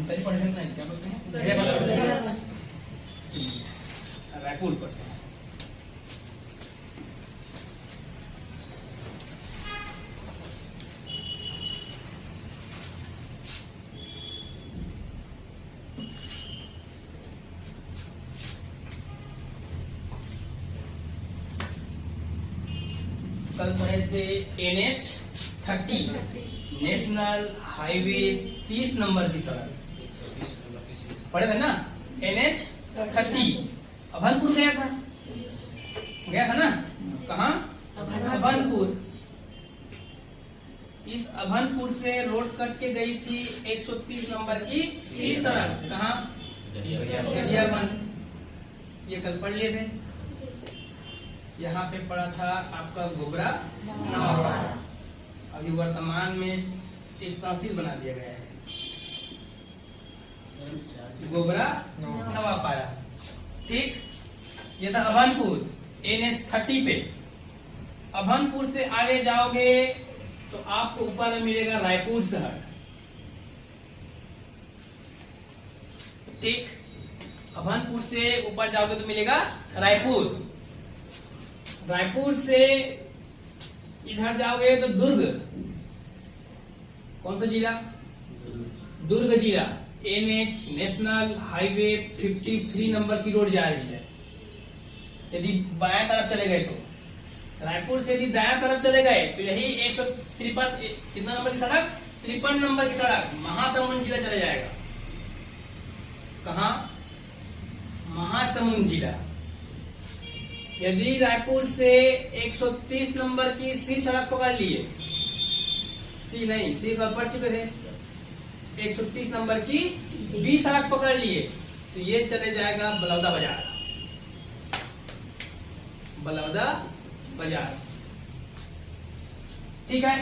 धमतरी पढ़े हैं क्या बोलते हैं? रायपुर पढ़ते हैं। कल पढ़े थे NH30 नेशनल हाईवे 30 नंबर की सड़क पढ़े थे ना। NH30 अभनपुर गया था ना। कहाँ? अभनपुर। इस अभनपुर से रोड कट के गई थी 130 नंबर की सी सड़क। कहाँ? गरियाबंद। ये कल पढ़ लिए थे। यहाँ पे पड़ा था आपका गोबरा नवापाड़ा। अभी वर्तमान में एक तहसील बना दिया गया है, गोबरा नवापाड़ा। ठीक, ये था अभनपुर NH30 पे। अभनपुर से आगे जाओगे तो आपको ऊपर में मिलेगा रायपुर शहर। ठीक, अभनपुर से ऊपर जाओगे तो मिलेगा रायपुर। रायपुर से इधर जाओगे तो दुर्ग। कौन सा जिला? दुर्ग जिला। NH नेशनल हाईवे 53 नंबर की रोड जा रही है। यदि बाएं तरफ चले गए तो रायपुर से यदि दाएं तरफ चले गए तो यही 153 कितना नंबर की सड़क? 53 नंबर की सड़क महासमुंद जिला चले जाएगा। कहाँ? महासमुंद जिला। यदि रायपुर से 130 नंबर की सी सड़क पकड़ लिए, सी नहीं, सी कल पढ़ चुके थे। 130 नंबर की बी सड़क पकड़ लिए तो ये चले जाएगा बलौदा बाजार। बलौदा बाजार। ठीक है।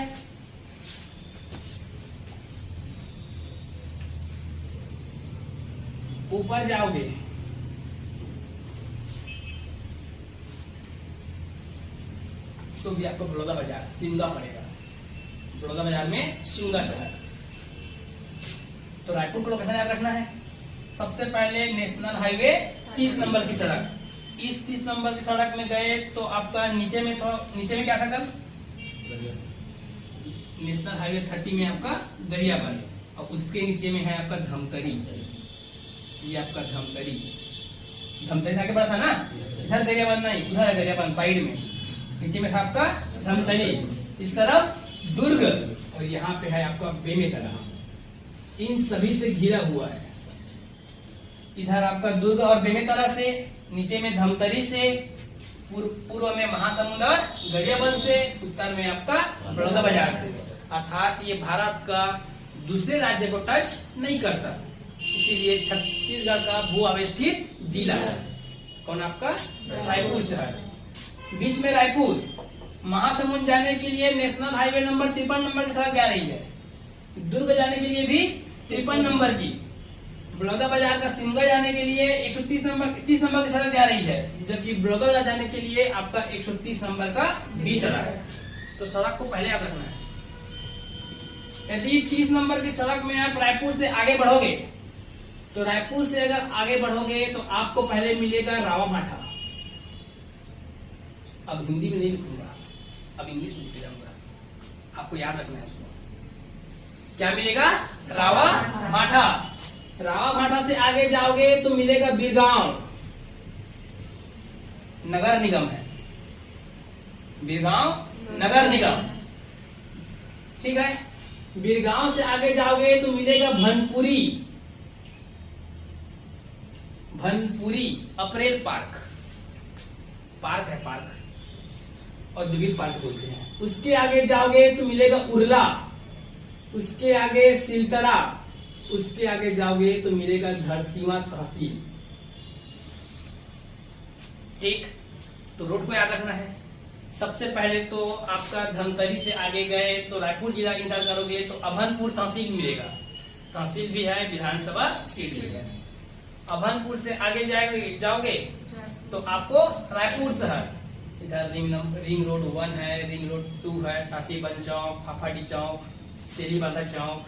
ऊपर जाओगे तो भी आपको बलौदा बाजार सिंगा पड़ेगा। बलौदा बाजार में सिंगा शहर। तो रायपुर को लोकेशन याद रखना है। सबसे पहले नेशनल हाईवे 30 नंबर की सड़क। इस 30 नंबर की सड़क में गए तो आपका नीचे में क्या था कल? नेशनल हाईवे 30 में आपका गरियाबंद और उसके नीचे में है आपका धमतरी। ये आपका धमतरी से आगे बढ़ा था ना। इधर गरियाबंद नहीं, उधर है गरियाबंद साइड में। नीचे में था आपका धमतरी, इस तरफ दुर्ग और यहाँ पे है आपका बेमेतरा। इन सभी से घिरा हुआ है। इधर आपका दुर्ग और बेमेतरा से, नीचे में धमतरी से, पूर्व में महासमुंद और गरियाबंद से, उत्तर में आपका बलौदा बाजार से। अर्थात ये भारत का दूसरे राज्य को टच नहीं करता, इसीलिए छत्तीसगढ़ का भू अवस्थित जिला है। कौन? आपका रायपुर शहर। बीच में रायपुर। महासमुंद जाने के लिए नेशनल हाईवे नंबर 53 नंबर की सड़क जा रही है। दुर्ग जाने के लिए भी 53 नंबर की। बलौदा बाजार का सिमगा जाने के लिए 130 नंबर की सड़क जा रही है, जबकि बलौदा बाजार जाने के लिए आपका 130 नंबर का बी सड़क है। तो सड़क को पहले याद रखना है। यदि 30 नंबर की सड़क में आप रायपुर से आगे बढ़ोगे तो रायपुर से अगर आगे बढ़ोगे तो आपको पहले मिलेगा रावा भाठा। अब हिंदी में नहीं लिखूंगा, अब इंग्लिश में लिख जाऊंगा, आपको याद रखना है उसको। क्या मिलेगा? रावा भाठा। रावा भाठा से आगे जाओगे तो मिलेगा बिरगांव। नगर निगम है, बिरगांव नगर निगम। ठीक है। बिरगांव से आगे जाओगे तो मिलेगा भनपुरी। अप्रैल पार्क है, पार्क औद्योगिक पार्क बोलते हैं। उसके आगे जाओगे तो मिलेगा उरला। उसके आगे सिलतरा। उसके आगे जाओगे तो मिलेगा धरसीवा तहसील। ठीक, तो रोड को याद रखना है। सबसे पहले तो आपका धमतरी से आगे गए तो रायपुर जिला इंटर करोगे तो अभनपुर तहसील मिलेगा। तहसील भी है, विधानसभा सीट भी है। अभनपुर से आगे जाओगे तो आपको रायपुर शहर। इधर रिंग रोड 1 है, रिंग रोड 2 है, टाटीबंद चौक, फाफाडी चौक, तेलीबांधा चौक,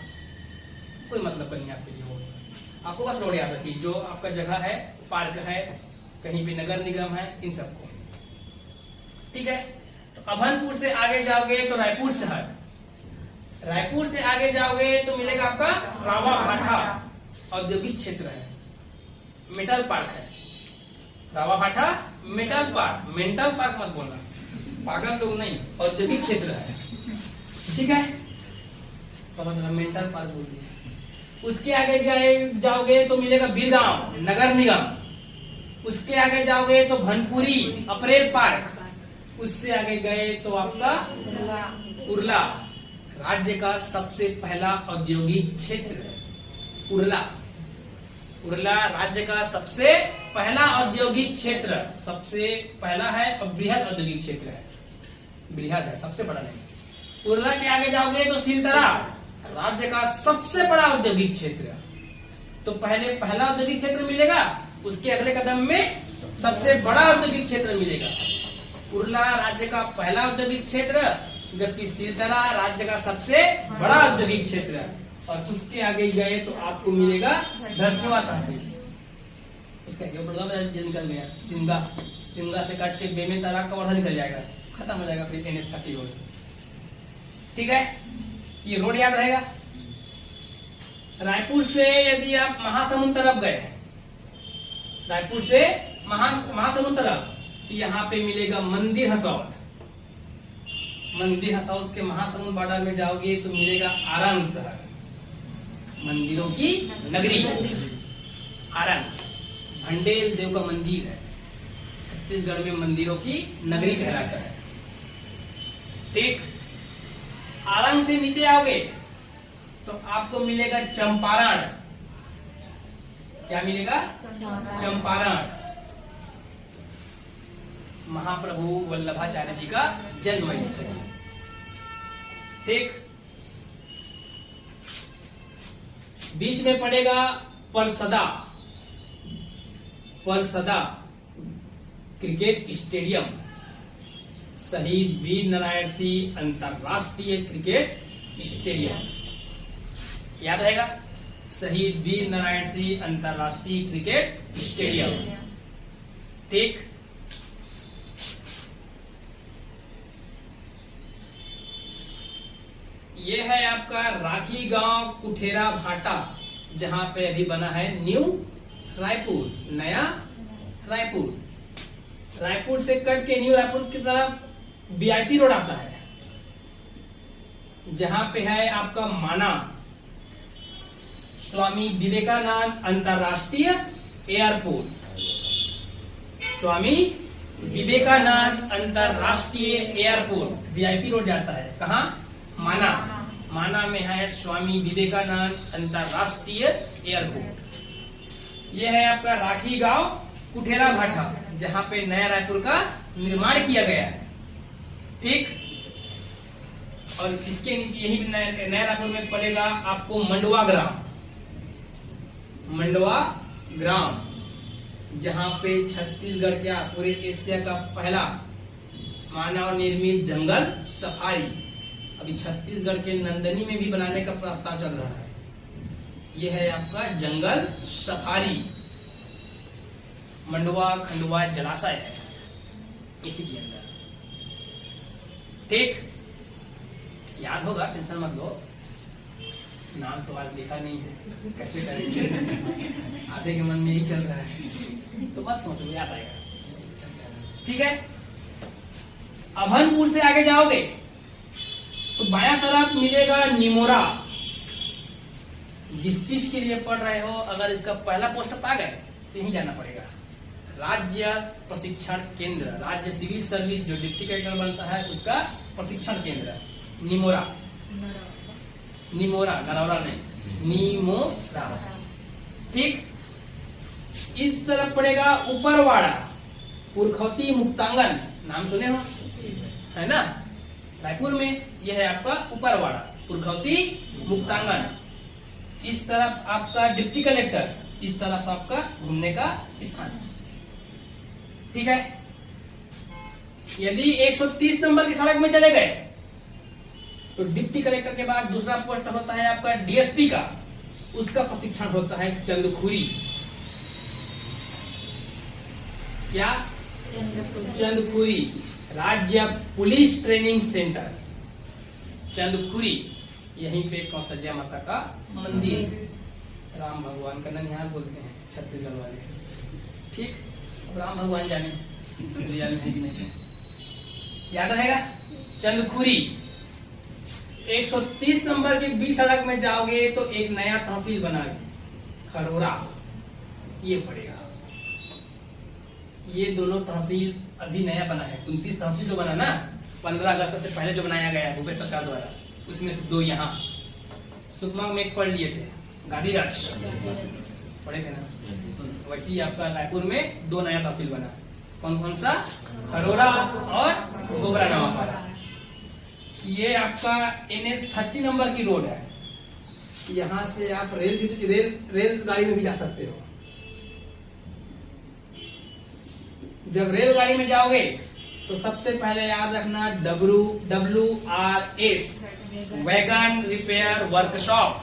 कोई मतलब नहीं आपके लिए। आपको बस रोड याद रखिए, जो आपका जगह है, पार्क है, कहीं पे नगर निगम है, इन सबको। ठीक है, तो अभनपुर से आगे जाओगे तो रायपुर शहर, रायपुर से आगे जाओगे तो मिलेगा आपका रावा भाठा औद्योगिक क्षेत्र है, मेटल पार्क है। रावा भाठा मेटल पार्क, मेंटल पार्क मत बोलना, पागल लोग नहीं, औद्योगिक क्षेत्र है। ठीक है, मेंटल पार्क बोल दिया। उसके आगे जाओगे तो मिलेगा बीरगांव नगर निगम, उसके आगे जाओगे तो भनपुरी अप्रैल पार्क, उससे आगे गए तो आपका उरला, राज्य का सबसे पहला औद्योगिक क्षेत्र। उरला, उरला राज्य का सबसे पहला औद्योगिक क्षेत्र, सबसे पहला है और बृहद औद्योगिक क्षेत्र है, बृहद है, सबसे बड़ा नहीं। उरला के आगे जाओगे तो सिलतरा, राज्य का सबसे बड़ा औद्योगिक क्षेत्र। तो पहले पहला औद्योगिक क्षेत्र मिलेगा, उसके अगले कदम में सबसे बड़ा औद्योगिक क्षेत्र मिलेगा। उरला राज्य का पहला औद्योगिक क्षेत्र, जबकि सिलतरा राज्य का सबसे बड़ा औद्योगिक क्षेत्र है। और उसके आगे गए तो आपको मिलेगा धरसवा तहसील, उसका निकल गया सिंगा, सिंगा से काट के बेमेतरा का वर्धा निकल जाएगा, खत्म हो जाएगा फिर NH 30 रोड। ठीक है, ये रोड याद रहेगा। रायपुर से यदि आप महासमुंद तरफ गए, रायपुर से महासमुंद तरफ, तो यहाँ पे मिलेगा मंदिर हसौद, मंदिर हसौद के महासमुंद बॉर्डर में जाओगे तो मिलेगा आरंग शहर, मंदिरों की नगरी। आरंग भंडेल देव का मंदिर है, छत्तीसगढ़ में मंदिरों की नगरी कहलाता है। ठीक, आरंग से नीचे आओगे तो आपको मिलेगा चंपारण। क्या मिलेगा? चंपारण, महाप्रभु वल्लभाचार्य जी का जन्म स्थल। ठीक, बीच में पड़ेगा परसदा, परसदा क्रिकेट स्टेडियम, शहीद वीर नारायण सिंह अंतरराष्ट्रीय क्रिकेट स्टेडियम, याद रहेगा, शहीद वीर नारायण सिंह अंतरराष्ट्रीय क्रिकेट स्टेडियम। ठीक, ये है आपका राखी गांव कुठेरा भाटा, जहां पे अभी बना है न्यू रायपुर, नया रायपुर। रायपुर से कट के न्यू रायपुर की तरफ VIP रोड आता है, जहां पे है आपका माना स्वामी विवेकानंद अंतरराष्ट्रीय एयरपोर्ट, स्वामी विवेकानंद अंतरराष्ट्रीय एयरपोर्ट VIP रोड जाता है। कहां? माना, माना में है स्वामी विवेकानंद अंतरराष्ट्रीय एयरपोर्ट। यह है आपका राखी गांव कुठेरा भाटा, जहां पे नया रायपुर का निर्माण किया गया है। ठीक, और इसके नीचे यही नया रायपुर में पड़ेगा आपको मंडवा ग्राम, मंडवा ग्राम, जहां पे छत्तीसगढ़ का पूरे एशिया का पहला मानव निर्मित जंगल सफारी, अभी छत्तीसगढ़ के नंदनी में भी बनाने का प्रस्ताव चल रहा है। यह है आपका जंगल सफारी, मंडवा खंडवा जलाशय है इसी के अंदर। ठीक, याद होगा, टेंशन मत लो, नाम तो आज देखा नहीं है, कैसे करेंगे आधे के मन में यही चल रहा है, तो बस सोचो याद आएगा। ठीक है, अभनपुर से आगे जाओगे तो बायां तरफ मिलेगा निमोरा। जिस चीज के लिए पढ़ रहे हो, अगर इसका पहला पोस्ट पा गए तो यहीं जाना पड़ेगा, राज्य प्रशिक्षण केंद्र, राज्य सिविल सर्विस जो डिप्टी कलेक्टर बनता है उसका प्रशिक्षण केंद्र निमोरा, निमोरा, नरौरा नहीं, निमोरा। ठीक, इस तरफ पड़ेगा उपरवाड़ा, पुरखौती मुक्तांगन, नाम सुने हो, है ना, रायपुर में। यह है आपका उपरवाड़ा, पुरखौती मुक्तांगन। इस तरफ आपका डिप्टी कलेक्टर, इस तरफ आपका घूमने का स्थान। ठीक है, यदि 130 नंबर की सड़क में चले गए तो डिप्टी कलेक्टर के बाद दूसरा पोस्ट होता है आपका DSP का, उसका प्रशिक्षण होता है चंदखुरी। क्या? चंदखुरी राज्य पुलिस ट्रेनिंग सेंटर चंदखुरी। यहीं पे कौशल्या माता का मंदिर, राम भगवान का ननिहाल बोलते हैं छत्तीसगढ़ वाले। ठीक, अब राम भगवान जाने रियल में है कि नहीं, याद रहेगा। चंदखुरी 130 नंबर की 20 सड़क में जाओगे तो एक नया तहसील बना है खरोरा, ये पड़ेगा। ये दोनों तहसील अभी नया बना है। 29 तहसील जो बना ना 15 अगस्त से पहले जो बनाया गया भूपेश सरकार द्वारा, उसमें से 2 यहाँ सुकमा में एक पढ़ लिए थे, गादीराज पढ़े थे ना। वैसे ही आपका रायपुर में 2 नया तहसील बना। कौन कौन सा? खरोरा और गोबरा नवापारा। ये आपका NH 30 नंबर की रोड है। यहाँ से आप रेलगाड़ी में भी जा सकते हो। जब रेलगाड़ी में जाओगे तो सबसे पहले याद रखना WRS wagon repair workshop,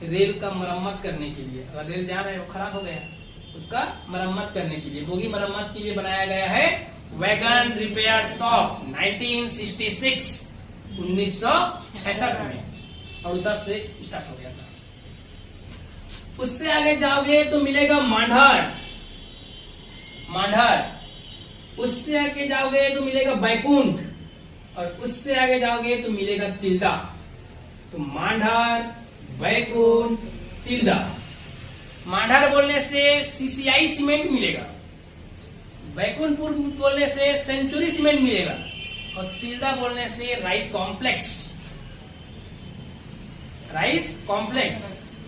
rail का मरम्मत करने के लिए। अगर रेल जा रहे हो खराब हो गया, उसका मरम्मत करने के लिए, बोगी मरम्मत के लिए बनाया गया है वैगन रिपेयर शॉप 1966 1966 में, और उस से स्टार्ट हो गया था। उससे आगे जाओगे तो मिलेगा मांढर, उससे आगे जाओगे तो मिलेगा बैकुंठ, और उससे आगे जाओगे तो मिलेगा तिल्दा। तो मांढर, बैकुंठ, तिल्दा। मांढर बोलने से CCI सीमेंट मिलेगा, बैकुंठपुर बोलने से सेंचुरी सीमेंट मिलेगा, और तिल्दा बोलने से राइस कॉम्प्लेक्स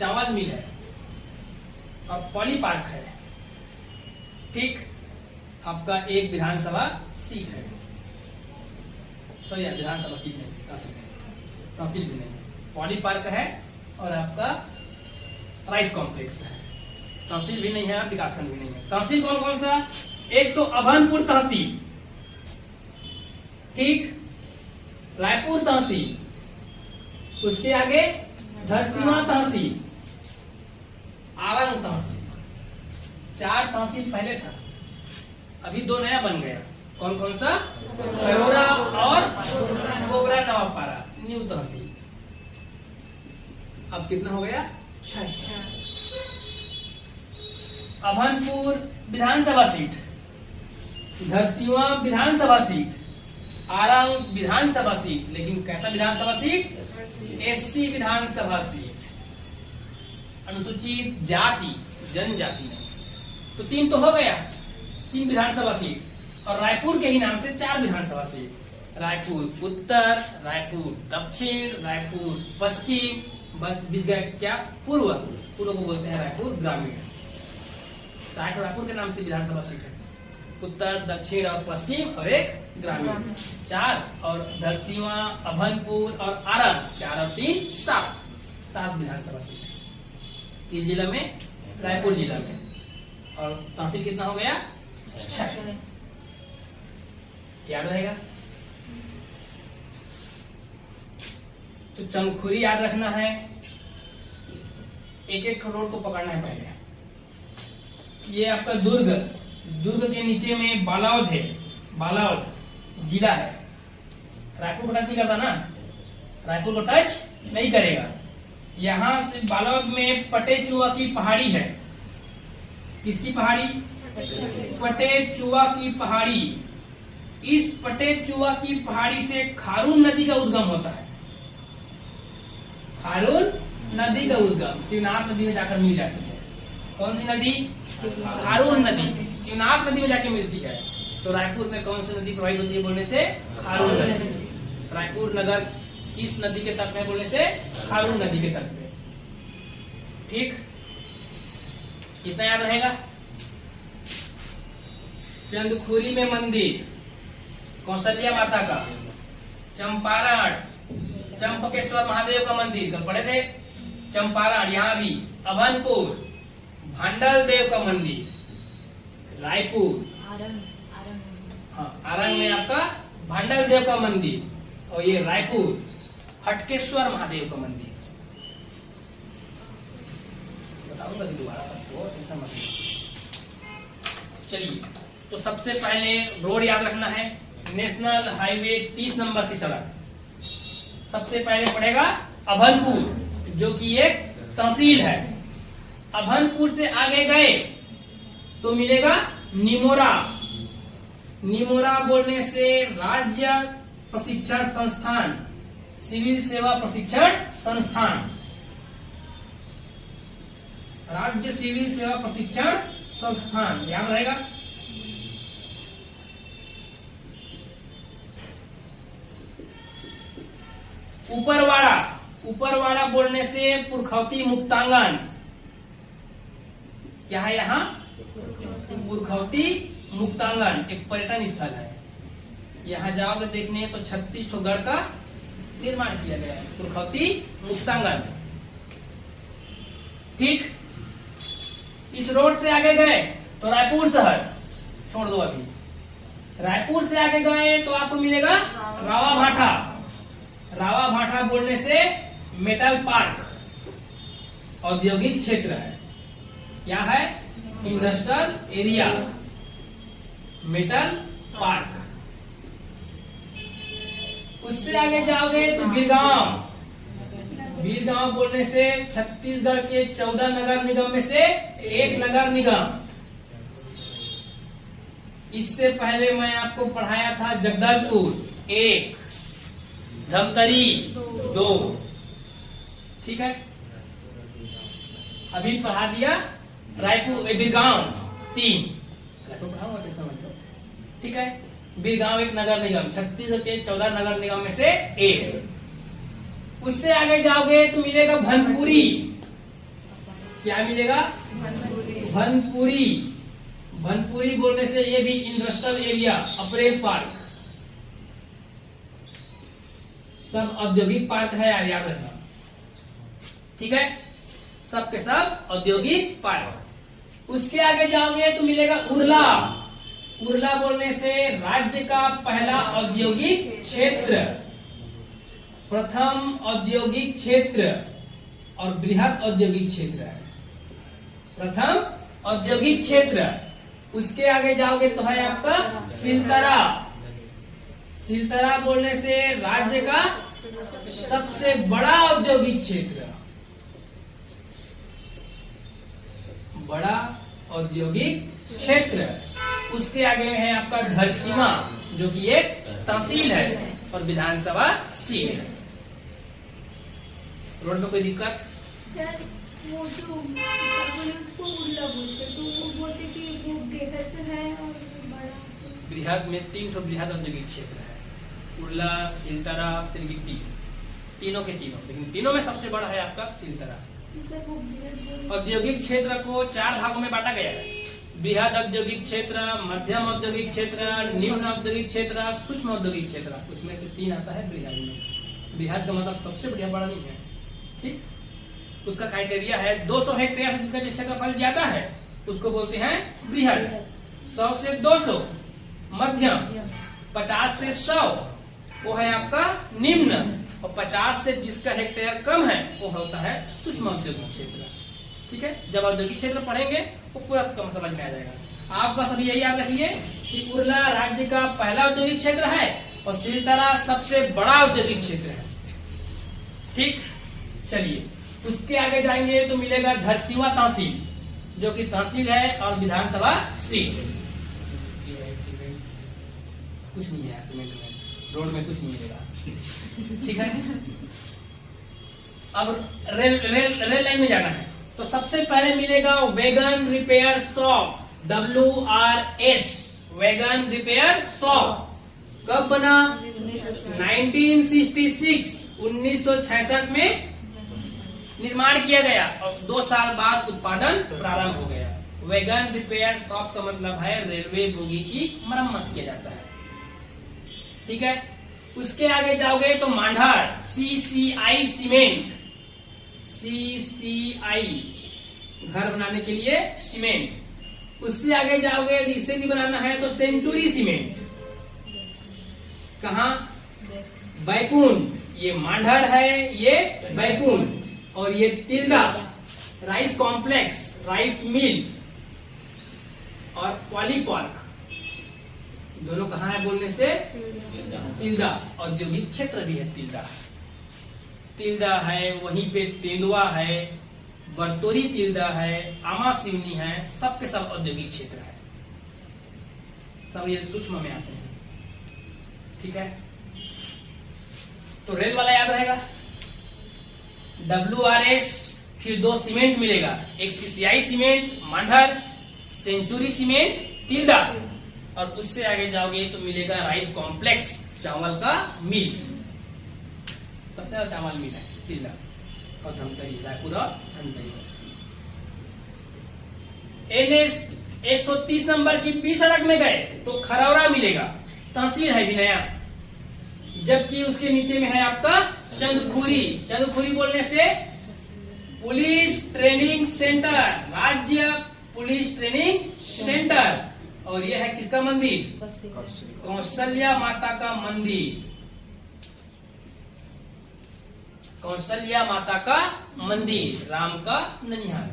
चावल मिल है, और पॉली पार्क है। ठीक, आपका एक विधानसभा सीट है। सॉरी, विधानसभा सीट नहीं, तहसील भी नहीं, पॉली पार्क है और आपका राइस कॉम्प्लेक्स है। तहसील भी नहीं है और विकासखंड भी नहीं है। तहसील कौन कौन सा? एक तो अभनपुर तहसील, ठीक, रायपुर तहसील, उसके आगे धरसींवा तहसील, आरंग तहसील। 4 तहसील पहले था, अभी 2 नया बन गया। कौन कौन सा? खरोरा और गोबरा नवापारा, न्यू तहसील। अब कितना हो गया? 6। अभनपुर विधानसभा सीट, धरसींवा विधानसभा सीट, आरंग विधानसभा सीट, लेकिन कैसा विधानसभा सीट? SC विधानसभा सीट, अनुसूचित जाति जनजाति नहीं। तो 3 तो हो गया, 3 विधानसभा सीट, और रायपुर के ही नाम से 4 विधानसभा सीट। रायपुर उत्तर, रायपुर दक्षिण, रायपुर पश्चिम, बस क्या पूर्व को बोलते हैं रायपुर ग्रामीण। 60 रायपुर के नाम से विधानसभा सीट है, उत्तर, दक्षिण और पश्चिम, और एक ग्रामीण 4, और धरसींवा, अभनपुर और आरंग 4 और 3 7 विधानसभा सीट है। किस जिला में? रायपुर जिला में। और तहसील कितना हो गया? 6। याद रहेगा। तो चंदखुरी याद रखना है, एक रोड को पकड़ना है पहले। ये आपका दुर्ग के नीचे में बालावद है, बालावद जिला है। रायपुर को टच नहीं करता ना, रायपुर को टच नहीं करेगा। यहां से बालावद में पटेचुआ की पहाड़ी है। किसकी पहाड़ी? पटेचुआ की पहाड़ी। इस पटेचुआ की पहाड़ी से खारून नदी का उद्गम होता है। खारून नदी का उद्गम शिवनाथ नदी में जाकर मिल जाती है। कौन सी नदी? खारून नदी शिवनाथ नदी में जाके मिलती है। तो रायपुर में कौन सी नदी प्रवाहित होती है बोलने से? खारून नदी। रायपुर नगर किस नदी के तट में बोलने से? खारून नदी के तट में। ठीक, इतना याद रहेगा। चंदखुरी में मंदिर कौशल्या माता का, चंपारण चंपकेश्वर महादेव का मंदिर कल पढ़े थे, चंपारण यहाँ भी, अभनपुर भांडल देव का मंदिर, रायपुर आरंग में आपका भांडल देव का मंदिर, और ये रायपुर हटकेश्वर महादेव का मंदिर। बताऊंगा कि दोबारा सबको, टेंशन मत लो। चलिए, तो सबसे पहले रोड याद रखना है, नेशनल हाईवे 30 नंबर की सड़क। सबसे पहले पड़ेगा अभनपुर, जो कि एक तहसील है। अभनपुर से आगे गए तो मिलेगा निमोरा। निमोरा बोलने से राज्य प्रशिक्षण संस्थान, सिविल सेवा प्रशिक्षण संस्थान, राज्य सिविल सेवा प्रशिक्षण संस्थान, याद रहेगा। ऊपरवाड़ा, ऊपरवाड़ा बोलने से पुरखौती मुक्तांगन, क्या है यहाँ? पुरखौती मुक्तांगन एक पर्यटन स्थल है। यहाँ जाओगे देखने तो 36 ठो गढ़ का निर्माण किया गया है, पुरखौती मुक्तांगन। ठीक, इस रोड से आगे गए तो रायपुर शहर, छोड़ दो अभी। रायपुर से आगे गए तो आपको मिलेगा रावा भाठा। रावा भाठा बोलने से मेटल पार्क औद्योगिक क्षेत्र है। क्या है? Industrial area, metal park. उससे आगे जाओगे तो बीरगांव। बीरगांव बोलने से छत्तीसगढ़ के 14 नगर निगम में से एक नगर निगम। इससे पहले मैं आपको पढ़ाया था जगदलपुर 1, धमतरी 2, ठीक है। अभी पढ़ा दिया रायपुर बीरगांव 3, पढ़ाऊंगा कैसा मतलब, ठीक है। बीरगांव एक नगर निगम, छत्तीसगढ़ के 14 नगर निगम में से एक। उससे आगे जाओगे तो मिलेगा भनपुरी। क्या मिलेगा? भनपुरी। भनपुरी बोलने से ये भी इंडस्ट्रियल एरिया, अप्रेल पार्क, सब औद्योगिक पार्क है यार, याद रखना, ठीक है। सब के सब औद्योगिक पार्क। उसके आगे जाओगे तो मिलेगा उरला। उरला बोलने से राज्य का पहला औद्योगिक क्षेत्र, प्रथम औद्योगिक क्षेत्र और बृहद औद्योगिक क्षेत्र है, प्रथम औद्योगिक क्षेत्र। उसके आगे जाओगे तो है आपका सिलतरा। सिलतरा बोलने से राज्य का सबसे बड़ा औद्योगिक क्षेत्र, बड़ा औद्योगिक क्षेत्र। उसके आगे है आपका धरसींवा, जो कि एक तहसील है और विधानसभा सीट है। रोड में कोई दिक्कत? सर वो जो उसको उरला बोलते, तो वो बोलते कि वो बृहद है और बड़ा। बृहद में 3 ठो बृहद औद्योगिक क्षेत्र है, उरला, सिलतरा, सिरगिट्टी, तीनों के तीनों, लेकिन तीनों में सबसे बड़ा है आपका सिलतरा। औद्योगिक क्षेत्र को 4 भागों में बांटा गया है, बृहद औद्योगिक क्षेत्र, मध्यम औद्योगिक क्षेत्र, निम्न औद्योगिक क्षेत्र, सूक्ष्म औद्योगिक क्षेत्र। उसमें से 3 आता है बृहद में। बृहद का मतलब सबसे बढ़िया, बड़ा नहीं है, ठीक। उसका क्राइटेरिया है 200 हेक्टेयर से जिसका क्षेत्रफल ज्यादा है उसको बोलते हैं बृहद, 100 से 200 मध्यम, 50 से 100 वो है आपका निम्न, और 50 से जिसका हेक्टेयर कम है वो होता है सूक्ष्म औद्योगिक क्षेत्र, ठीक है। जब औद्योगिक क्षेत्र पढ़ेंगे वो पूरा कम समझ में आ जाएगा। आप बस अभी यही याद रखिए कि उरला राज्य का पहला औद्योगिक क्षेत्र है और सिलतरा सबसे बड़ा औद्योगिक क्षेत्र है, ठीक। चलिए, उसके आगे जाएंगे तो मिलेगा धरसींवा तहसील, जो कि तहसील है और विधानसभा सीट। कुछ नहीं है सीमेंट में, रोड में कुछ नहीं मिलेगा, ठीक है। अब रेल लाइन में जाना है तो सबसे पहले मिलेगा wagon repair shop, WRS, wagon repair shop. कब बना? 1966, 1966 में निर्माण किया गया और 2 साल बाद उत्पादन प्रारंभ हो गया। वैगन रिपेयर शॉप का मतलब है रेलवे बोगी की मरम्मत किया जाता है, ठीक है। उसके आगे जाओगे तो मांढर, CCI सीमेंट, CCI घर बनाने के लिए सीमेंट। उससे आगे जाओगे इसे भी बनाना है तो सेंचुरी सीमेंट। कहा? बैकुंठ, ये मांढर है, ये बैकुंठ, और ये Tilda rice complex, rice mill और पॉलीपार्क दोनों कहाँ है बोलने से? तिल्दा। औद्योगिक क्षेत्र भी है तिल्दा। तिल्दा है, वहीं पे तेंदुआ है, बरतोरी तिल्दा है, आमा सिवनी है, सबके सब औद्योगिक क्षेत्र है। सब ये सूक्ष्म में आते हैं। ठीक है, तो रेल वाला याद रहेगा, WRS, फिर 2 सीमेंट मिलेगा, एक CCI cement Mandhar, Century cement Tilda, और उससे आगे जाओगे तो मिलेगा राइस कॉम्प्लेक्स, चावल का मिल, सबसे ज्यादा चावल मिल है तिल्दा और धमतरी, रायपुर और धमतरी। NH 130 नंबर की पी सड़क में गए तो खरौरा मिलेगा, तहसील है भी नया, जबकि उसके नीचे में है आपका चंदखुरी। चंदखुरी बोलने से पुलिस ट्रेनिंग सेंटर, राज्य पुलिस ट्रेनिंग सेंटर, और यह है किसका मंदिर? कौशल्या माता का मंदिर। कौशल्या माता का मंदिर, राम का ननिहाल।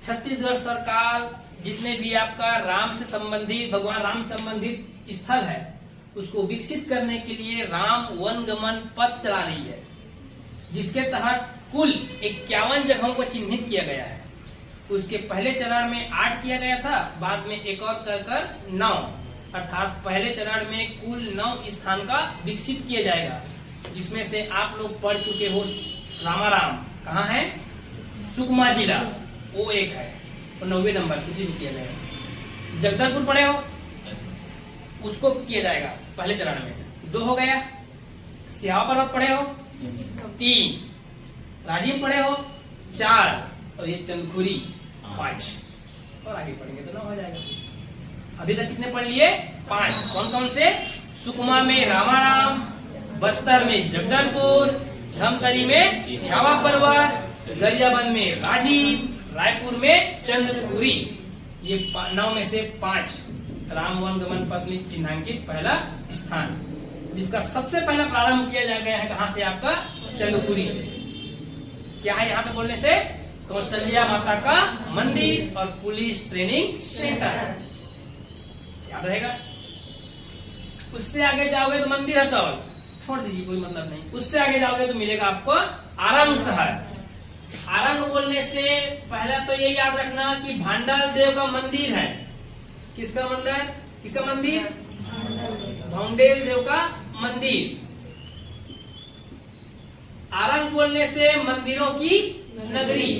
छत्तीसगढ़ सरकार जितने भी आपका राम से संबंधित, भगवान राम से संबंधित स्थल है, उसको विकसित करने के लिए राम वनगमन पथ चला रही है, जिसके तहत कुल 51 जगहों को चिन्हित किया गया है। उसके पहले चरण में 8 किया गया था, बाद में एक और कर 9, अर्थात पहले चरण में कुल 9 स्थान का विकसित किया जाएगा, जिसमें से आप लोग पढ़ चुके हो रामाराम, कहाँ है? सुकमा जिला, वो एक है, और 90 नंबर किसी भी किया जाएगा। जगदलपुर पढ़े हो, उसको किया जाएगा पहले चरण में, 2 हो गया। सियावा पर्वत पढ़े हो, 3, राजीव पढ़े हो, 4, और ये चंदखुरी 5, और आगे पढ़ेंगे तो 9 हो जाएगा। अभी तक कितने पढ़ लिए? 5। कौन कौन से? सुकमा में रामाराम, बस्तर में जगदलपुर, धमतरी में सियावा पर्वत, गरियाबंद में राजीव, रायपुर में चंदखुरी। ये 9 में से 5 राम वनगमन पथ में चिन्हांकित पहला स्थान, जिसका सबसे पहला प्रारंभ किया जा गया है कहां से? आपका चंदखुरी से। क्या है यहाँ पे बोलने से? कौशल्या माता का मंदिर और पुलिस ट्रेनिंग सेंटर, याद रहेगा। उससे आगे जाओगे तो मंदिर है सब, छोड़ दीजिए, कोई मतलब नहीं। उससे आगे जाओगे तो मिलेगा आपको आरंग शहर। आरंग बोलने से पहला तो ये याद रखना कि भांडाल देव का मंदिर है। किसका मंदिर? किसका मंदिर? भांडेल देव का मंदिर। आरंग बोलने से मंदिरों की नगरी।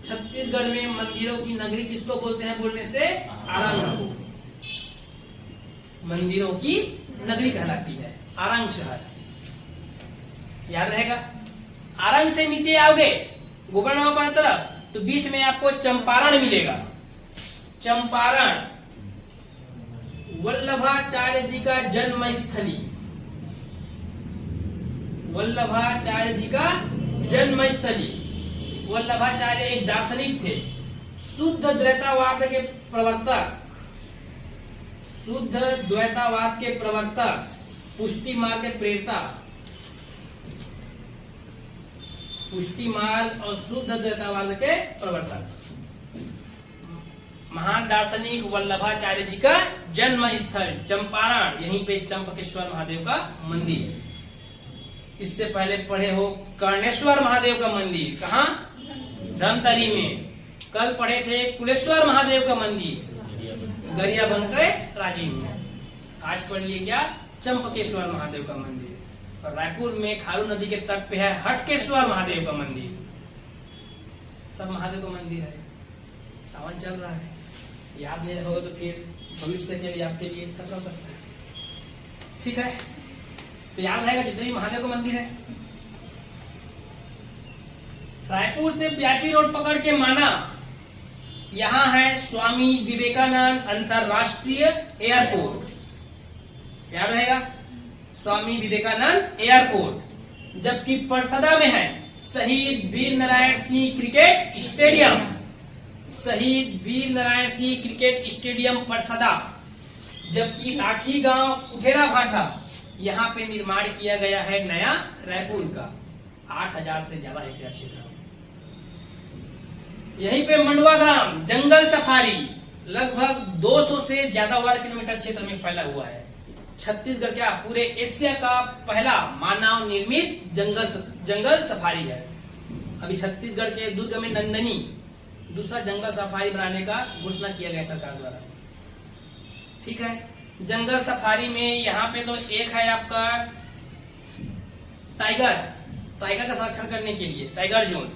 छत्तीसगढ़ में मंदिरों की नगरी किसको बोलते हैं बोलने से? आरंग। मंदिरों की नगरी कहलाती है आरंग शहर, याद रहेगा। आरंग से नीचे आओगे गोकर्णमा तरफ तो बीच में आपको चंपारण मिलेगा। चंपारण वल्लभाचार्य जी का जन्म स्थली, वल्लभाचार्य जी का जन्म स्थली। वल्लभाचार्य एक दार्शनिक थे, शुद्ध द्वैतावाद के प्रवर्तक, शुद्ध द्वैतावाद के प्रवर्तक, पुष्टि मार्ग के प्रेरता। पुष्टि मार्ग और शुद्ध द्वैतावाद के प्रवर्तक, महान दार्शनिक वल्लभाचार्य जी का जन्म स्थल चंपारण, यहीं पे चंपकेश्वर महादेव का मंदिर। इससे पहले पढ़े हो कर्णेश्वर महादेव का मंदिर, कहाँ? धमतरी में। कल पढ़े थे कुलेश्वर महादेव का मंदिर, गरियाबंद के राजीव में। आज पढ़ लिए क्या? चंपकेश्वर महादेव का मंदिर। और रायपुर में खारू नदी के तट पे है हटकेश्वर महादेव का मंदिर। सब महादेव का मंदिर है। सावन चल रहा है, याद नहीं रखोगे तो फिर भविष्य के लिए आपके लिए खतरा हो सकता है। ठीक है, तो याद रहेगा जितने भी महादेव का मंदिर है। रायपुर से ब्यासी रोड पकड़ के माना, यहाँ है स्वामी विवेकानंद अंतरराष्ट्रीय एयरपोर्ट, याद रहेगा, स्वामी विवेकानंद एयरपोर्ट। जबकि परसदा में है शहीद वीर नारायण सिंह क्रिकेट स्टेडियम, शहीद वीर नारायण सिंह क्रिकेट स्टेडियम परसदा। जबकि राठी गांव उठेरा भाटा, यहाँ पे निर्माण किया गया है नया रायपुर का, 8000 से ज्यादा हेक्टेयर क्षेत्र। यहीं पे मंडवा ग्राम जंगल सफारी लगभग 200 से ज्यादा वर्ग किलोमीटर क्षेत्र में फैला हुआ है। छत्तीसगढ़ क्या पूरे एशिया का पहला मानव निर्मित जंगल सफारी है। अभी छत्तीसगढ़ के दुर्ग में नंदनी दूसरा जंगल सफारी बनाने का घोषणा किया गया सरकार द्वारा। ठीक है, जंगल सफारी में यहाँ पे तो एक है आपका टाइगर का संरक्षण करने के लिए टाइगर जोन,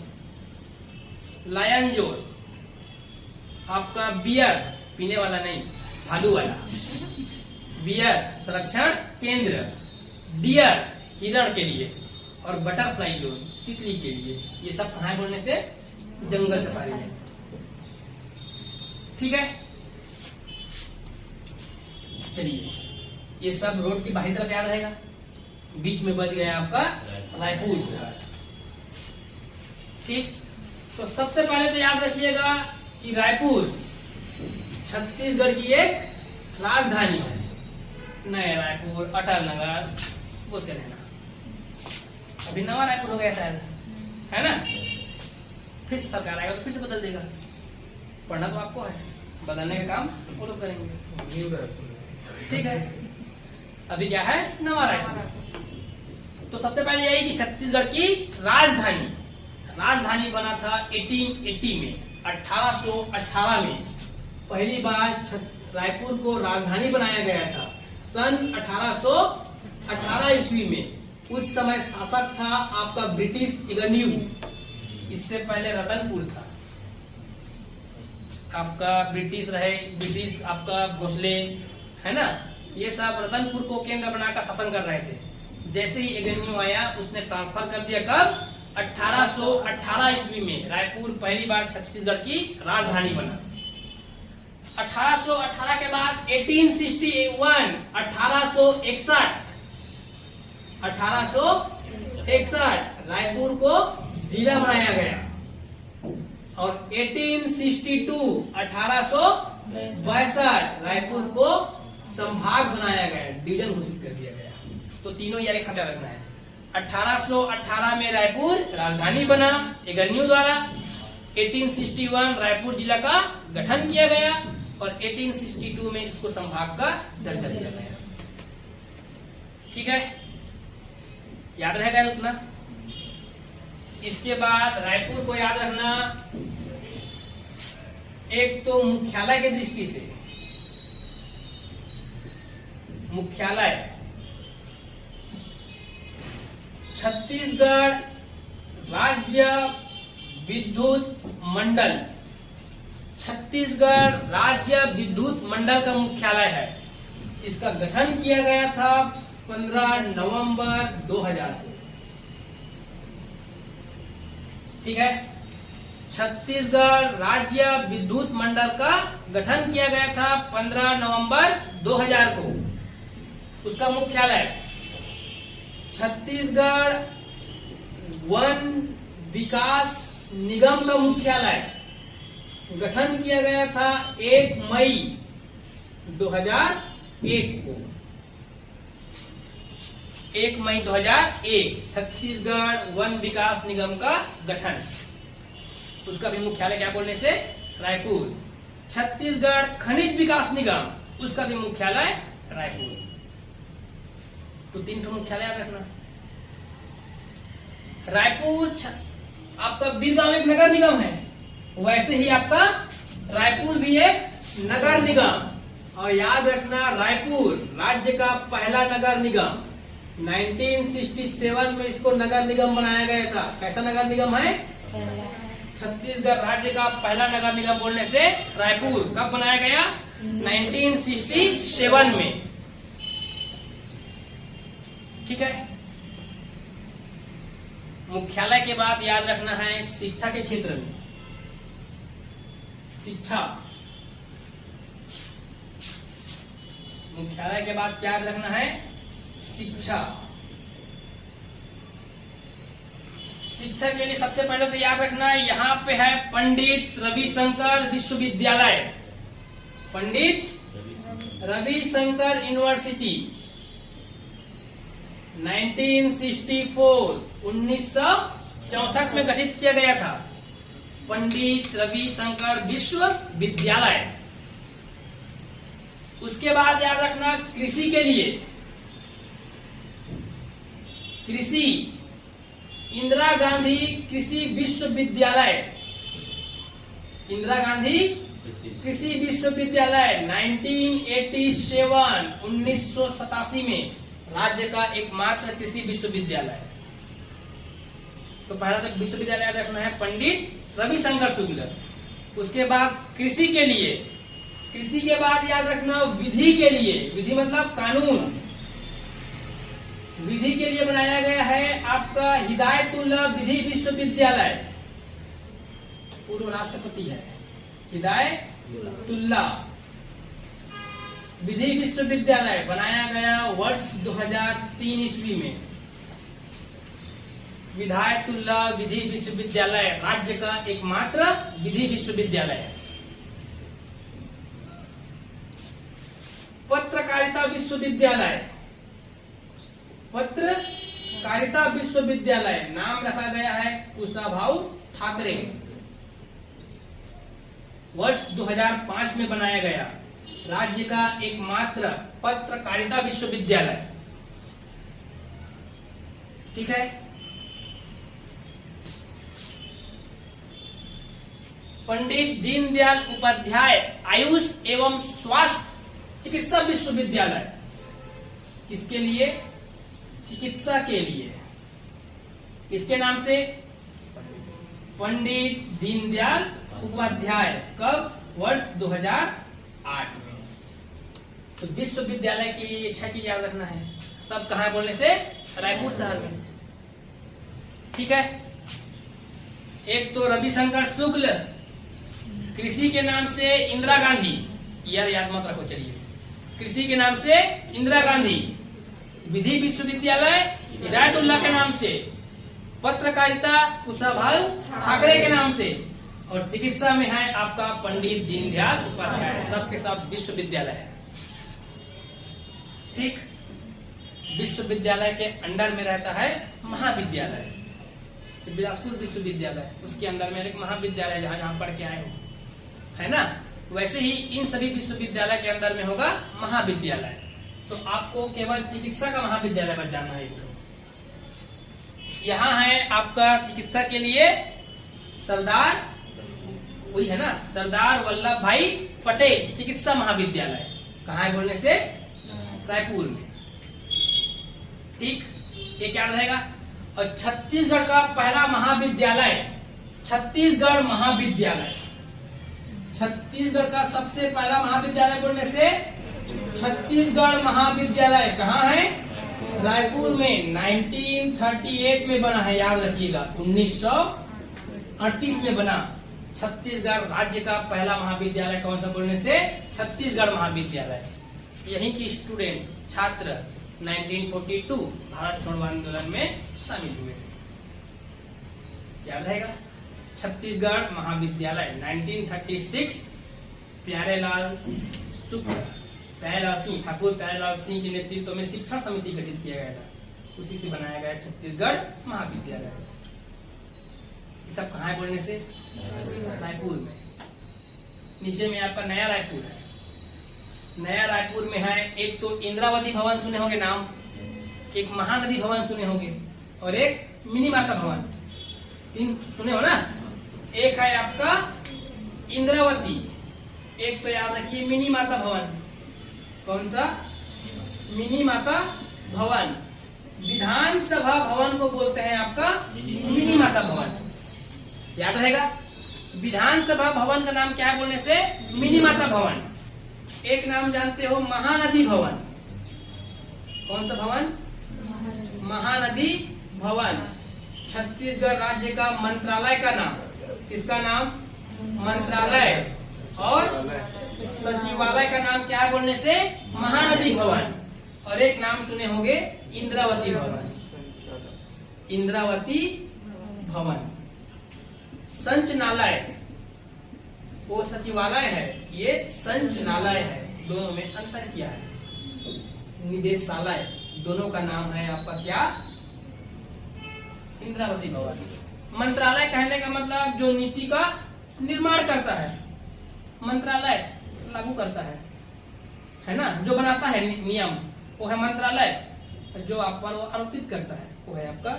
लायन जोन, आपका बियर पीने वाला नहीं भालू वाला बियर संरक्षण केंद्र, डियर हिरण के लिए, और बटरफ्लाई जोन तितली के लिए। ये सब कहाँ बोलने से जंगल सफारी में। ठीक है, चलिए ये सब रोड की बाहरी तरफ याद रहेगा। बीच में बच गया आपका रायपुर शहर। ठीक, तो सबसे पहले तो याद रखिएगा कि रायपुर छत्तीसगढ़ की एक राजधानी है। नया रायपुर, अटल नगर बोलते रहना। अभी नवा रायपुर हो गया शायद, है ना? फिर से सरकार आएगा तो फिर से बदल देगा। पढ़ना तो आपको है, बदलने का काम वो लोग करेंगे। ठीक है, अभी क्या है नवा रायपुर। तो सबसे पहले यही कि छत्तीसगढ़ की राजधानी बना था 1880 में, 1818 में पहली बार रायपुर को राजधानी बनाया गया था। सन 1818 ईस्वी में उस समय शासक था आपका ब्रिटिश इगन्यू। इससे पहले रतनपुर था आपका, ब्रिटिश आपका भोसले, है ना? ये सब रतनपुर को केंद्र बनाकर शासन कर रहे थे। जैसे ही इगन्यू आया उसने ट्रांसफर कर दिया। कब? 1818 ईस्वी में रायपुर पहली बार छत्तीसगढ़ की राजधानी बना। 1818 के बाद 1861 रायपुर को जिला बनाया गया। और 1862 रायपुर को संभाग बनाया गया, डिवीजन घोषित कर दिया गया। तो तीनों यार एक साथ रखना है। 1818 में रायपुर राजधानी बना इगन्यू द्वारा। 1861 रायपुर जिला का गठन किया गया और 1862 में इसको संभाग का दर्जा दिया गया। ठीक है, याद रहेगा उतना। इसके बाद रायपुर को याद रखना, एक तो मुख्यालय की दृष्टि से, मुख्यालय छत्तीसगढ़ राज्य विद्युत मंडल, छत्तीसगढ़ राज्य विद्युत मंडल का मुख्यालय है। इसका गठन किया गया था 15 नवंबर 2000 को। ठीक है, छत्तीसगढ़ राज्य विद्युत मंडल का गठन किया गया था 15 नवंबर 2000 को। उसका मुख्यालय छत्तीसगढ़ वन विकास निगम का मुख्यालय गठन किया गया था 1 मई 2001 को। 1 मई 2001 छत्तीसगढ़ वन विकास निगम का गठन। उसका भी मुख्यालय क्या बोलने से रायपुर। छत्तीसगढ़ खनिज विकास निगम, उसका भी मुख्यालय रायपुर। तो 3 ठो मुख्यालय याद रखना। रायपुर आपका बीरगांव एक नगर निगम है, वैसे ही आपका रायपुर भी एक नगर निगम। और याद रखना रायपुर राज्य का पहला नगर निगम। 1967 में इसको नगर निगम बनाया गया था। कैसा नगर निगम है? छत्तीसगढ़ राज्य का पहला नगर निगम बोलने से रायपुर कब बनाया गया? 1967 में। ठीक है, मुख्यालय के बाद याद रखना है शिक्षा के क्षेत्र में, शिक्षा। मुख्यालय के बाद क्या याद रखना है? शिक्षा। शिक्षा के लिए सबसे पहले तो याद रखना है यहाँ पे है पंडित रविशंकर विश्वविद्यालय, पंडित रविशंकर यूनिवर्सिटी। 1964 1964 में गठित किया गया था। पंडित रविशंकर विश्वविद्यालय। उसके बाद याद रखना कृषि के लिए कृषि इंदिरा गांधी कृषि विश्वविद्यालय। इंदिरा गांधी कृषि विश्वविद्यालय 1987 में राज्य का एकमात्र कृषि विश्वविद्यालय। तो पहला तक विश्वविद्यालय याद रखना है पंडित रविशंकर शुक्ल। उसके बाद कृषि के लिए, कृषि के बाद याद रखना विधि के लिए, विधि मतलब कानून, विधि के लिए बनाया गया है आपका हिदायतुल्लाह विधि विश्वविद्यालय। पूर्व राष्ट्रपति है हिदायतुल्लाह विधि विश्वविद्यालय, बनाया गया वर्ष 2003 ईस्वी में। हिदायतुल्लाह विधि विश्वविद्यालय राज्य का एकमात्र विधि विश्वविद्यालय है। पत्रकारिता विश्वविद्यालय, पत्रकारिता विश्वविद्यालय नाम रखा गया है कुशाभाऊ ठाकरे। वर्ष 2005 में बनाया गया, राज्य का एकमात्र पत्रकारिता विश्वविद्यालय। ठीक है। पंडित दीनदयाल उपाध्याय आयुष एवं स्वास्थ्य चिकित्सा विश्वविद्यालय, किसके लिए? चिकित्सा के लिए। इसके नाम से पंडित दीनदयाल उपाध्याय। कब? वर्ष 2008 में। तो विश्वविद्यालय की ये 6 चीज याद रखना है। सब कहाँ बोलने से? रायपुर शहर में। ठीक है। एक तो रविशंकर शुक्ल, कृषि के नाम से इंदिरा गांधी, यार याद मत रखो। चलिए, कृषि के नाम से इंदिरा गांधी, विधि विश्वविद्यालय हिदायतुल्लाह के नाम से, पत्रकारिता कुशाभाऊ ठाकरे के नाम से, और चिकित्सा में है आपका पंडित दीनदयाल उपाध्याय। सबके सब विश्वविद्यालय है। ठीक। विश्वविद्यालय के अंडर में रहता है महाविद्यालय, बिलासपुर विश्वविद्यालय, उसके अंदर में एक महाविद्यालय जहाँ जहाँ पढ़ के आए हो, है ना। वैसे ही इन सभी विश्वविद्यालय के अंदर में होगा महाविद्यालय। तो आपको केवल चिकित्सा का महाविद्यालय बस जानना है। यहाँ है आपका चिकित्सा के लिए सरदार, वही है ना, सरदार वल्लभ भाई पटेल चिकित्सा महाविद्यालय। कहाँ है बोलने से? रायपुर में। ठीक, ये क्या रहेगा? और छत्तीसगढ़ का पहला महाविद्यालय, छत्तीसगढ़ महाविद्यालय, छत्तीसगढ़ का सबसे पहला महाविद्यालय बोलने से छत्तीसगढ़ महाविद्यालय कहाँ है? रायपुर में। 1938 में बना है, याद रखिएगा। 1938 में बना छत्तीसगढ़ राज्य का पहला महाविद्यालय। कौन सा बोलने से? छत्तीसगढ़ महाविद्यालय। यहीं की स्टूडेंट छात्र 1942 भारत छोड़ो आंदोलन में शामिल हुए। याद रहेगा। छत्तीसगढ़ महाविद्यालय 1936 प्यारेलाल शुक्ल, प्यारेलाल सिंह, ठाकुर प्यारेलाल सिंह के नेतृत्व में शिक्षा समिति गठित किया गया था, उसी से बनाया गया छत्तीसगढ़ महाविद्यालय। ये सब कहाँ है बोलने से? रायपुर में। नीचे में आपका नया रायपुर है। नया रायपुर में है एक तो इंद्रावती भवन सुने होंगे नाम, एक महानदी भवन सुने होंगे, और एक मिनी माता भवन। 3 सुने हो ना। एक है आपका इंद्रावती, एक तो याद रखिए मिनी माता भवन। कौन सा? मिनी माता भवन। विधानसभा भवन को बोलते हैं आपका मिनी माता भवन। याद रहेगा। विधानसभा भवन का नाम क्या है बोलने से? मिनी माता भवन। एक नाम जानते हो महानदी भवन। कौन सा भवन? महानदी भवन। छत्तीसगढ़ राज्य का मंत्रालय का नाम, किसका नाम? मंत्रालय। और सचिवालय का नाम क्या है बोलने से? महानदी भवन। और एक नाम सुने होंगे इंद्रावती भवन। इंद्रावती भवन। संचनालय वो सचिवालय है, ये संचनालय है। दोनों में अंतर क्या है? निदेशालय, दोनों का नाम है आपका क्या? इंद्रावती भवन। मंत्रालय कहने का मतलब जो नीति का निर्माण करता है, मंत्रालय लागू करता है ना, जो बनाता है नियम वो है मंत्रालय, जो आप पर वो आरोपित करता है वो है आपका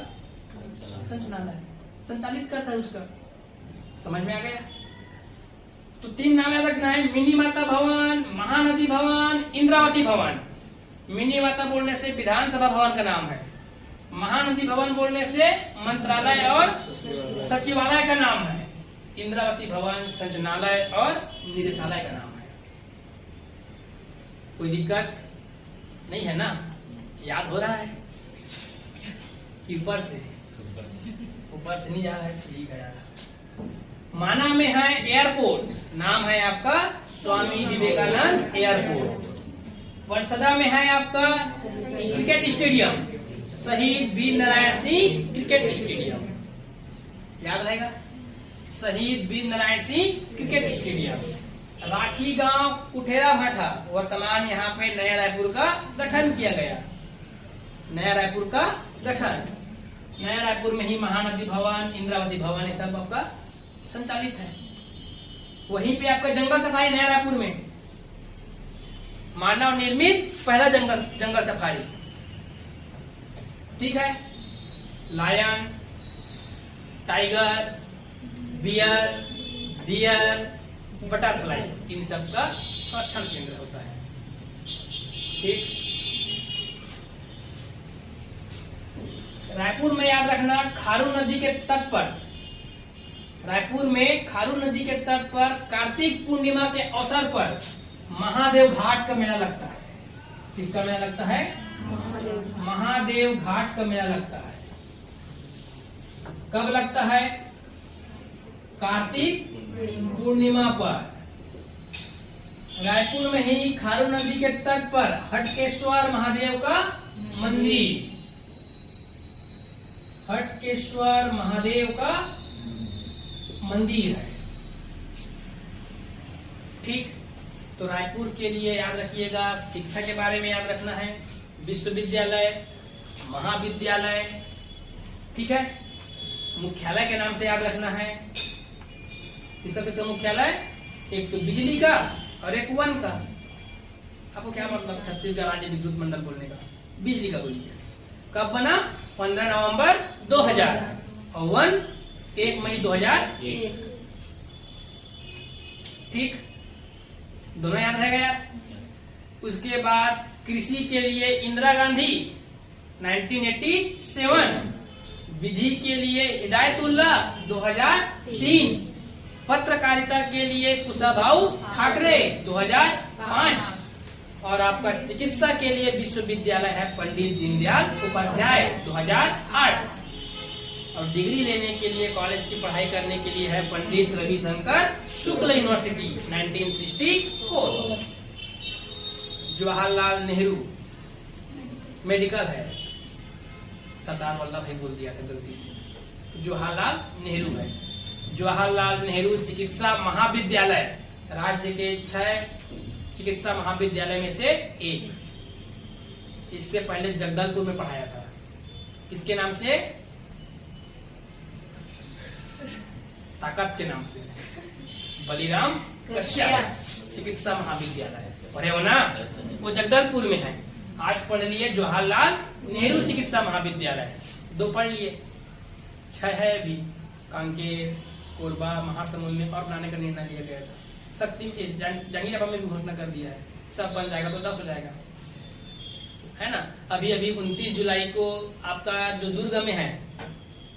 संचालनालय, संचालित करता है उसका। समझ में आ गया? तो 3 नाम याद रखना है, मिनी माता भवन, महानदी भवन, इंद्रावती भवन। मिनी माता बोलने से विधानसभा भवन का नाम है, महानदी भवन बोलने से मंत्रालय और सचिवालय का नाम है, इंद्रावती भवन संचालनालय और निदेशालय का नाम है। कोई दिक्कत नहीं है ना? याद हो रहा है कि ऊपर से नहीं जा रहा है? ठीक है यार। माना में है एयरपोर्ट, नाम है आपका स्वामी विवेकानंद एयरपोर्ट। परसदा में है आपका क्रिकेट स्टेडियम, शहीद वीर नारायण सिंह क्रिकेट स्टेडियम, याद रहेगा, शहीद वीर नारायण सिंह क्रिकेट स्टेडियम। राखी गांव कुठेरा भाठा, वर्तमान यहाँ पे नया रायपुर का गठन किया गया, नया रायपुर का गठन। नया रायपुर में ही महानदी भवन, इंद्रावती भवन ये सब आपका संचालित है। वहीं पे आपका जंगल सफारी नया रायपुर में, मानव निर्मित पहला जंगल सफारी, ठीक है। Lion, tiger, bear, deer, butterfly, इन सब का संरक्षण केंद्र होता है, ठीक। रायपुर में याद रखना, खारू नदी के तट पर, रायपुर में खारू नदी के तट पर कार्तिक पूर्णिमा के अवसर पर महादेव घाट का मेला लगता है। किसका मेला लगता है? महादेव घाट का मेला लगता है। कब लगता है? कार्तिक पूर्णिमा पर। रायपुर में ही खारू नदी के तट पर हटकेश्वर महादेव का मंदिर, हटकेश्वर महादेव का मंदिर है, ठीक। तो रायपुर के लिए याद रखिएगा, शिक्षा के बारे में याद रखना है, विश्वविद्यालय, महाविद्यालय, ठीक है। मुख्यालय के नाम से याद रखना है, किसका मुख्यालय? एक तो बिजली का और एक वन का। आपको क्या मतलब छत्तीसगढ़ राज्य विद्युत मंडल बोलने का? बिजली का बोलिए। कब बना? 15 नवंबर 2000 और वन 1 मई 2001, ठीक, दोनों याद रह गया। उसके बाद कृषि के लिए इंदिरा गांधी 1987, विधि के लिए हिदायतुल्लाह 2003, पत्रकारिता के लिए कुशाभाऊ ठाकरे 2005 और आपका चिकित्सा के लिए विश्वविद्यालय है पंडित दीनदयाल उपाध्याय 2008 और डिग्री लेने के लिए कॉलेज की पढ़ाई करने के लिए है पंडित रविशंकर शुक्ल यूनिवर्सिटी 1964। जवाहरलाल नेहरू मेडिकल है, सरदार वल्लभ भाई बोल दिया था गलती से, जवाहरलाल नेहरू है। जवाहरलाल नेहरू चिकित्सा महाविद्यालय राज्य के 6 चिकित्सा महाविद्यालय में से एक। इससे पहले जगदलपुर में पढ़ाया था, किसके नाम से? ताकत के नाम से, बलिराम कश्यप चिकित्सा महाविद्यालय पढ़े हो ना, वो जगदलपुर में है। आज पढ़ लिए जवाहरलाल नेहरू चिकित्सा महाविद्यालय, 2 पढ़ लिए, 6 है अभी, कांकेर, कोरबा, महासमुंद में और बनाने का निर्णय लिया गया था। जंगी जब में भी घोषणा कर दिया है, सब बन जाएगा तो 10 हो जाएगा, है ना। अभी 29 जुलाई को आपका जो दुर्ग में है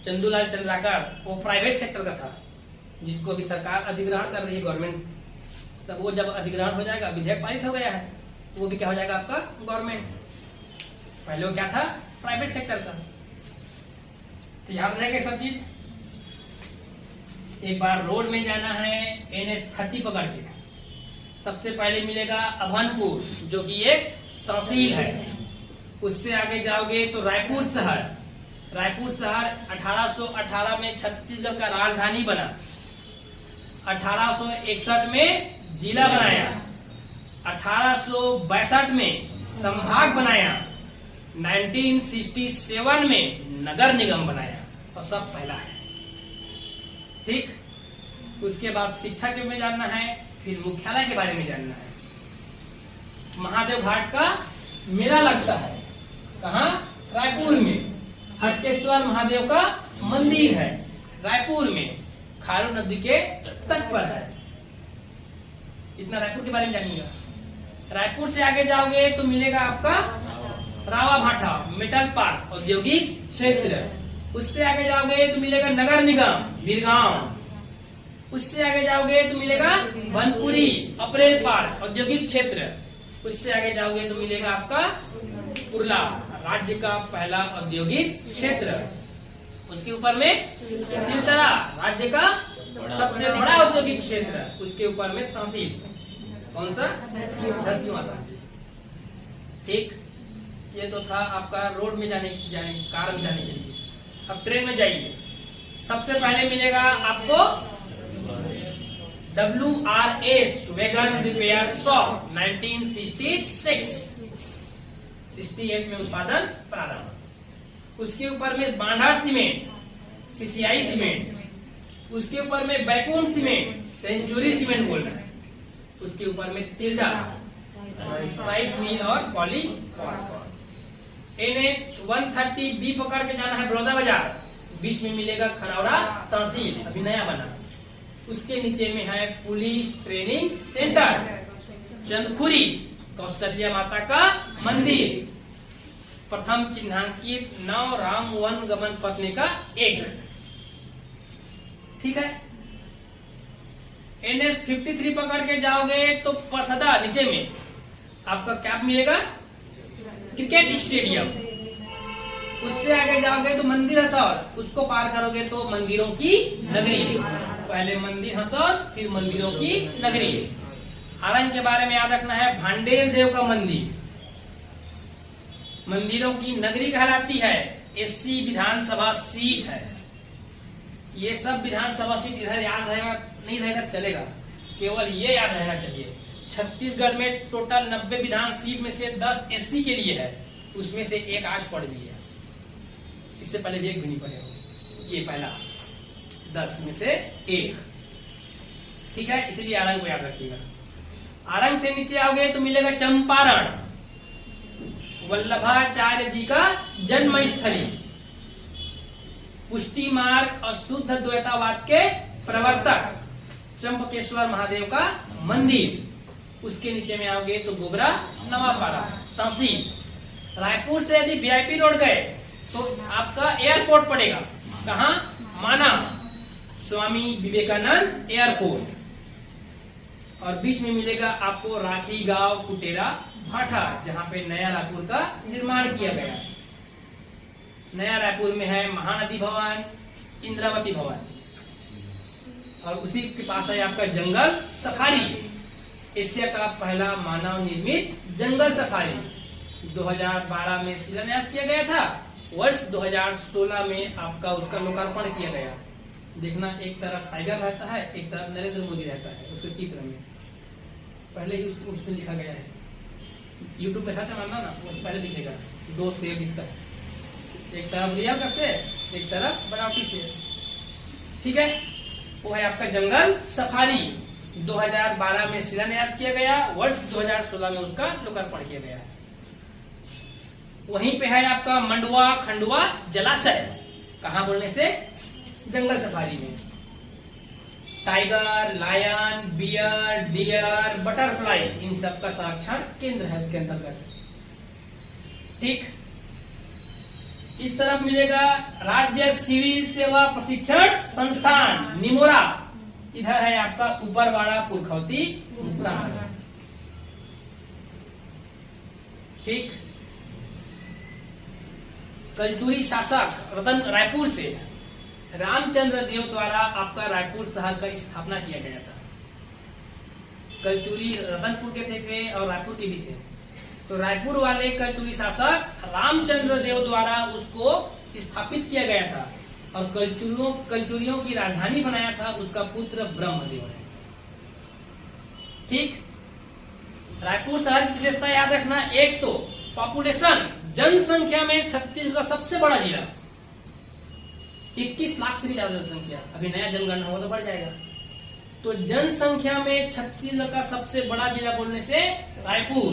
चंदूलाल चंद्राकर, वो प्राइवेट सेक्टर का था, जिसको अभी सरकार अधिग्रहण कर रही है, गवर्नमेंट। तब वो जब अधिग्रहण हो जाएगा, विधेयक पारित हो गया है, वो भी क्या हो जाएगा आपका? गवर्नमेंट। पहले वो क्या था? प्राइवेट सेक्टर का। तो याद रहेगा सब चीज। एक बार रोड में जाना है, NH 30 पकड़ के सबसे पहले मिलेगा अभनपुर, जो कि एक तहसील है। उससे आगे जाओगे तो रायपुर शहर। रायपुर शहर 1818 में छत्तीसगढ़ का राजधानी बना, 1861 में जिला बनाया, 1862 में संभाग बनाया, 1967 में नगर निगम बनाया और सब पहला है। ठीक, उसके बाद शिक्षा के में जानना है, फिर मुख्यालय के बारे में जानना है। महादेव घाट का मेला लगता है कहाँ? रायपुर में। हटकेश्वर महादेव का मंदिर है रायपुर में, खारू नदी के तट पर है। इतना रायपुर के बारे में जानिएगा। रायपुर से आगे जाओगे तो मिलेगा आपका रावा भाटा मेटल पार्क औद्योगिक क्षेत्र। उससे आगे जाओगे तो मिलेगा नगर निगम बीरगांव। उससे आगे जाओगे तो मिलेगा बनपुरी अप्रैल पार्क औद्योगिक क्षेत्र। उससे आगे जाओगे तो मिलेगा आपका कुर्ला, राज्य का पहला औद्योगिक क्षेत्र। उसके ऊपर में सिलतरा, राज्य का सबसे बड़ा औद्योगिक क्षेत्र। उसके ऊपर में तहसील, कौन सा? धरसीवां तहसील। ठीक, ये तो था आपका रोड में जाने कार में जाने के लिए। अब ट्रेन में जाइए। सबसे पहले मिलेगा आपको WRS वैगन रिपेयर शॉप 1968 में उत्पादन प्रारंभ। उसके ऊपर में बांधा सीमेंट, CCI सीमेंट। उसके ऊपर में बैकून सीमेंट, सेंचुरी सीमेंट बोल रहे हैं। उसके ऊपर में तिल्दा, राइस मिल और पॉली। NH 130B पकड़ के जाना है बड़ौदा बाजार। बीच में मिलेगा खनौरा तहसील, अभी नया बना। उसके नीचे में है police training centre, Chandkhuri Kaushalya माता का मंदिर, प्रथम चिन्हांकित 9 राम वन गमन पत्नी का एक। ठीक है। NH 53 पकड़ के जाओगे तो परसदा नीचे में आपका क्या मिलेगा? Cricket stadium. उससे आगे जाओगे तो मंदिर हसौर, उसको पार करोगे तो मंदिरों की नगरी। पहले मंदिर हसौर, फिर मंदिरों की नगरी। आरंग के बारे में याद रखना है, भांडेर देव का मंदिर मंदिरों की नगरी कहलाती है। SC विधानसभा सीट है। ये सब विधानसभा सीट इधर याद रहेगा नहीं रहेगा चलेगा, केवल ये याद रहना चाहिए। छत्तीसगढ़ में टोटल 90 विधान सीट में से 10 SC के लिए है, उसमें से एक आज पड़ गई है। इससे पहले भी एक भी नहीं पड़े हो, ये पहला 10 में से एक। ठीक है, इसलिए आरंग को याद रखिएगा। आरंग से नीचे आओगे तो मिलेगा चंपारण, वल्लभाचार्य जी का जन्म स्थली, पुष्टि मार्ग और शुद्ध द्वैतावाद के प्रवर्तक चंपकेश्वर महादेव का मंदिर। उसके नीचे में आओगे तो गोबरा नवापाड़ा तहसील। रायपुर से यदि VIP रोड गए तो आपका एयरपोर्ट पड़ेगा कहाँ? माना, स्वामी विवेकानंद एयरपोर्ट। और बीच में मिलेगा आपको राखी गांव कुटेरा भाटा, जहां पे नया रायपुर का निर्माण किया गया। नया रायपुर में है महानदी भवन, इंद्रावती भवन, और उसी के पास है आपका जंगल सफारी, एशिया का पहला मानव निर्मित जंगल सफारी। 2012 में शिलान्यास किया गया था, वर्ष 2016 में आपका उसका लोकार्पण किया गया। देखना, एक तरफ टाइगर रहता है, एक तरफ नरेंद्र मोदी रहता है उस चित्र में, पहले ही उसमें लिखा गया है। यूट्यूब पे सर्च मारना ना, उससे पहले दिखेगा, 2 शेर दिखता है, एक तरफ रियल का शेर, एक तरफ बनावटी शेर। ठीक है, वो है आपका जंगल सफारी। 2012 में शिलान्यास किया गया, वर्ष 2016 में उसका लोकार्पण किया गया। वहीं पे है आपका मंडवा खंडवा जलाशय, कहां बोलने से? जंगल सफारी में। Tiger, lion, bear, deer, butterfly, इन सब का संरक्षण केंद्र है उसके अंतर्गत। ठीक, इस तरफ मिलेगा राज्य सिविल सेवा प्रशिक्षण संस्थान निमोरा। इधर है आपका ऊपरवाड़ा पुरखौती उत्तराखंड। ठीक, कलचुरी शासक रतन रायपुर से रामचंद्र देव द्वारा आपका रायपुर शहर का स्थापना किया गया था। कलचुरी रतनपुर के थे और रायपुर के भी थे, तो रायपुर वाले कलचुरी शासक रामचंद्र देव द्वारा उसको स्थापित किया गया था, और कलचुरियों की राजधानी बनाया था उसका पुत्र ब्रह्मदेव ने। ठीक, रायपुर शहर की विशेषता याद रखना, एक तो पॉपुलेशन, जनसंख्या में छत्तीसगढ़ सबसे बड़ा जिला, 21 लाख से भी ज्यादा जनसंख्या, अभी नया जनगणना होगा तो बढ़ जाएगा। तो जनसंख्या में छत्तीसगढ़ का सबसे बड़ा जिला बोलने से रायपुर,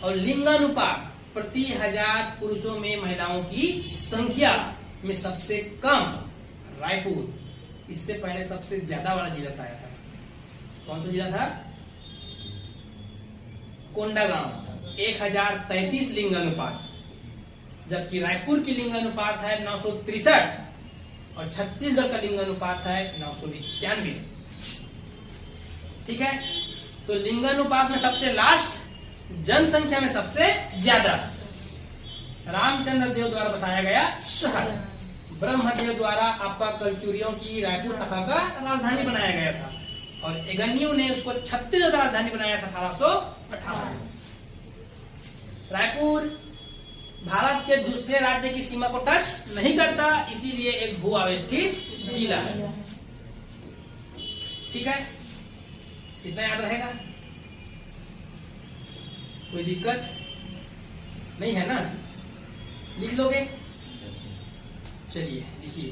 और लिंगानुपात प्रति 1000 पुरुषों में महिलाओं की संख्या में सबसे कम रायपुर। इससे पहले सबसे ज्यादा वाला जिला था, कौन सा जिला था? कोंडागांव, 1033 लिंगानुपात, जबकि रायपुर की लिंगानुपात है 963 और छत्तीसगढ़ का लिंगानुपात है 991। ठीक है, तो लिंगानुपात में सबसे लास्ट, जनसंख्या में सबसे ज्यादा रामचंद्र देव द्वारा बसाया गया शहर। ब्रह्मदेव द्वारा आपका कलचुरियों की रायपुर शाखा का राजधानी बनाया गया था, और एगन्यू ने उसको छत्तीसगढ़ का राजधानी बनाया था 1818 में। रायपुर भारत के दूसरे राज्य की सीमा को टच नहीं करता, इसीलिए एक भू आवेष्टित जिला है। ठीक है, इतना याद रहेगा, कोई दिक्कत नहीं है ना? लिख लोगे? चलिए लिखिए।